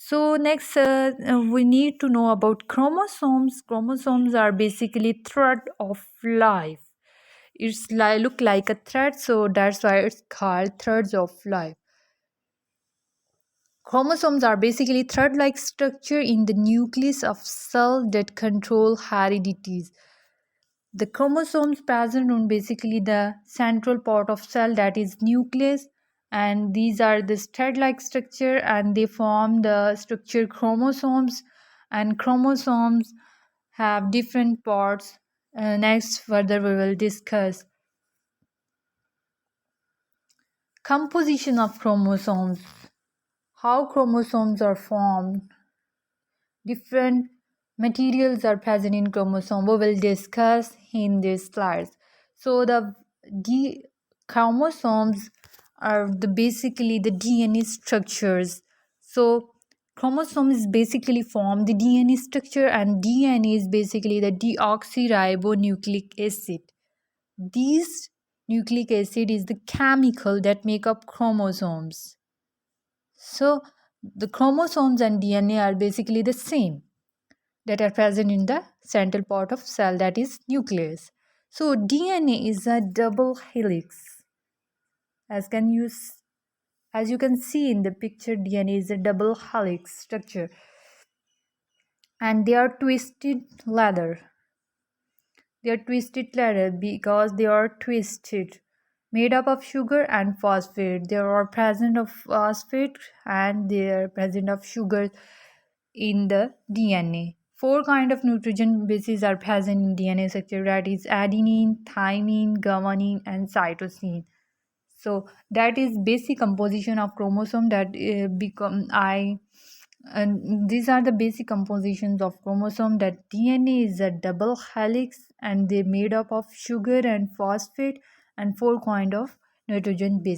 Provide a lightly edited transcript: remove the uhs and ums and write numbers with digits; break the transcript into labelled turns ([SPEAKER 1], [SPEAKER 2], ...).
[SPEAKER 1] So next, we need to know about chromosomes. Chromosomes are basically thread of life. It's look like a thread, so that's why it's called threads of life. Chromosomes are basically thread-like structure in the nucleus of cell that control heredities. The chromosomes present on basically the central part of cell, that is nucleus, and these are this thread-like structure and they form the structure chromosomes, and chromosomes have different parts. Next further we will discuss composition of chromosomes, how chromosomes are formed, different materials are present in chromosome. We will discuss in these slides. So the chromosomes are basically the DNA structures. So chromosome is basically form the DNA structure, and DNA is basically the deoxyribonucleic acid. These nucleic acid is the chemical that make up chromosomes. So the chromosomes and DNA are basically the same, that are present in the central part of cell, that is nucleus. So DNA is a double helix. As you can see in the picture, DNA is a double helix structure, and they are twisted ladder. They are twisted ladder because they are twisted, made up of sugar and phosphate. There are present of phosphate and they are present of sugar in the DNA. Four kind of nitrogen bases are present in DNA structure, that is adenine, thymine, guanine, and cytosine. So that is basic composition of chromosome that become I and these are the basic compositions of chromosome, that DNA is a double helix and they made up of sugar and phosphate and four kind of nitrogen bases.